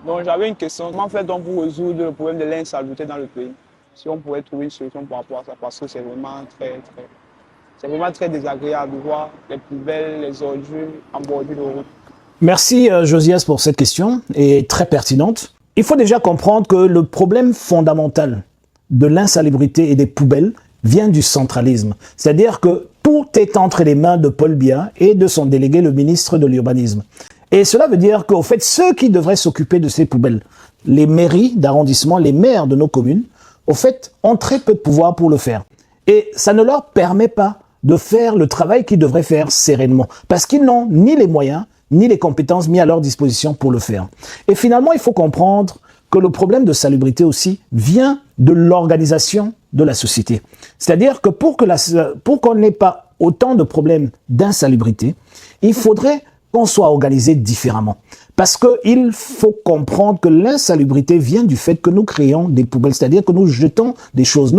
Donc j'avais une question. Comment faire pour résoudre le problème de l'insalubrité dans le pays? Si on pouvait trouver une solution par rapport à ça, parce que c'est vraiment très désagréable de voir les poubelles, les ordures en bordure de route. Merci Josias pour cette question, et très pertinente. Il faut déjà comprendre que le problème fondamental de l'insalubrité et des poubelles vient du centralisme. C'est-à-dire que tout est entre les mains de Paul Biya et de son délégué, le ministre de l'Urbanisme. Et cela veut dire qu'au fait, ceux qui devraient s'occuper de ces poubelles, les mairies d'arrondissement, les maires de nos communes, au fait, ont très peu de pouvoir pour le faire. Et ça ne leur permet pas de faire le travail qu'ils devraient faire sereinement, parce qu'ils n'ont ni les moyens, ni les compétences mis à leur disposition pour le faire. Et finalement, il faut comprendre que le problème de salubrité aussi vient de l'organisation de la société. C'est-à-dire que pour qu'on n'ait pas autant de problèmes d'insalubrité, il faudrait qu'on soit organisé différemment. Parce qu'il faut comprendre que l'insalubrité vient du fait que nous créons des poubelles, c'est-à-dire que nous jetons des choses.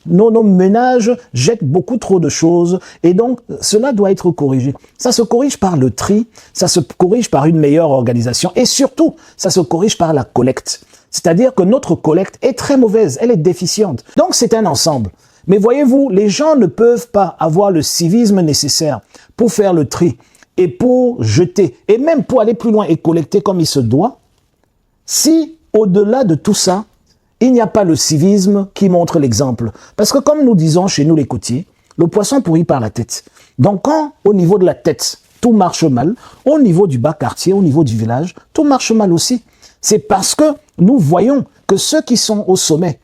Nos ménages jettent beaucoup trop de choses et donc cela doit être corrigé. Ça se corrige par le tri, ça se corrige par une meilleure organisation et surtout, ça se corrige par la collecte. C'est-à-dire que notre collecte est très mauvaise, elle est déficiente. Donc c'est un ensemble. Mais voyez-vous, les gens ne peuvent pas avoir le civisme nécessaire pour faire le tri et pour jeter, et même pour aller plus loin et collecter comme il se doit, si au-delà de tout ça, il n'y a pas le civisme qui montre l'exemple. Parce que comme nous disons chez nous les côtiers, le poisson pourrit par la tête. Donc quand au niveau de la tête, tout marche mal, au niveau du bas quartier, au niveau du village, tout marche mal aussi. C'est parce que nous voyons que ceux qui sont au sommet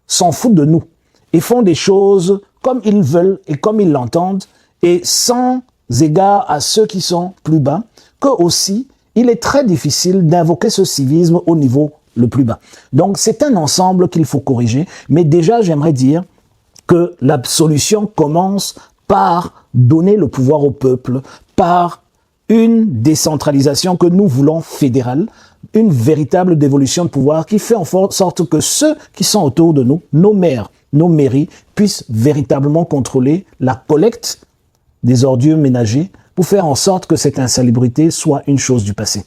s'en foutent de nous et font des choses comme ils veulent et comme ils l'entendent et sans égard à ceux qui sont plus bas, que aussi, il est très difficile d'invoquer ce civisme au niveau le plus bas. Donc, c'est un ensemble qu'il faut corriger, mais déjà, j'aimerais dire que la solution commence par donner le pouvoir au peuple, par une décentralisation que nous voulons fédérale, une véritable dévolution de pouvoir qui fait en sorte que ceux qui sont autour de nous, nos maires, nos mairies, puissent véritablement contrôler la collecte des ordures ménagères pour faire en sorte que cette insalubrité soit une chose du passé.